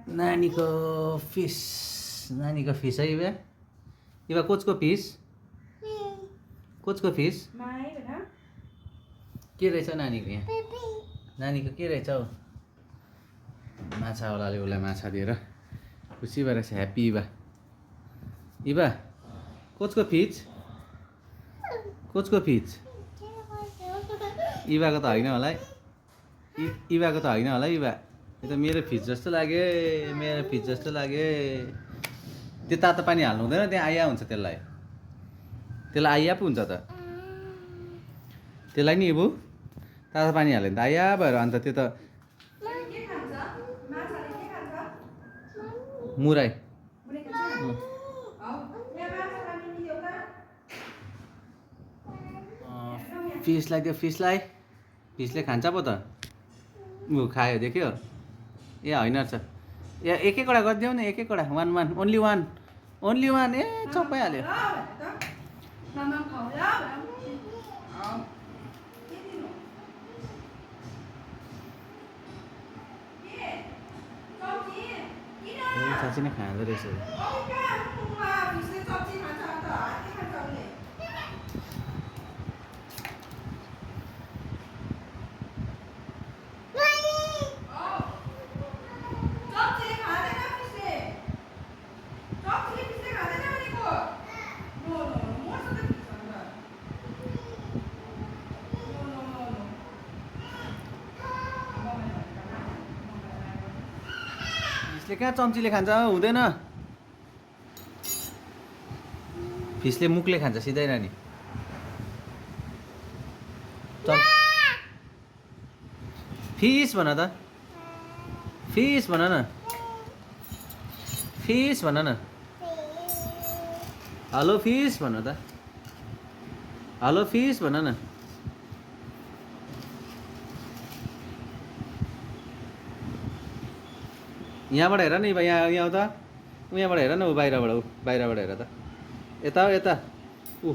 नानीको फिस है इवा इवा कोचको फिस के रहेछ नानीको यहाँ नानीको के रहेछ हौ माछावालाले उसलाई माछा दिएर खुसी भएर छ ह्याप्पी इवा कोचको फिस इवाको त होइन होला है इवाको त होइन होला इवा यो त मेरो फिस जस्तो लाग्यो त्यो तातो पानी हाल्नु हुँदैन त्यहाँ आइया हुन्छ त्यसलाई आइया पो हुन्छ त त्यसलाई नि इबु तातो पानी हाल्यो भने त आइया भएर अन्त त्यो त मुराई फिसले खान्छ पो त खायो देख्यो ए होइन रहेछ ए एकवटा गरिदेऊ न एकवटा वान ओन्ली वान ए चपाइहाल्यो साँच्चै नै खाँदो रहेछ फिसले कहाँ चम्चीले खान्छ हुँदैन फिसले मुखले खान्छ सिधै नानी फिस भन त फिस भन न हेलो फिस भन त हेलो फिस भन न यहाँबाट हेर न यहाँ आउँछ यहाँबाट हेर न ऊ बाहिरबाट हेर त यता ऊ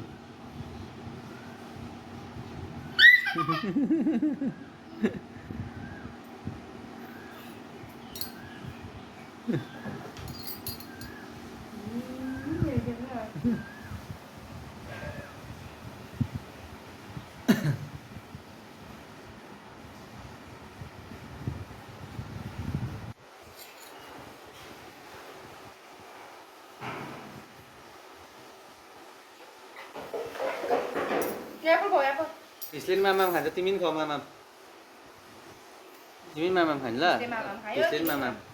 फिसले नि मामा खान्छ तिमी नि खाऊ मामा तिमी मामा खान्छ ल फिसले नि मामा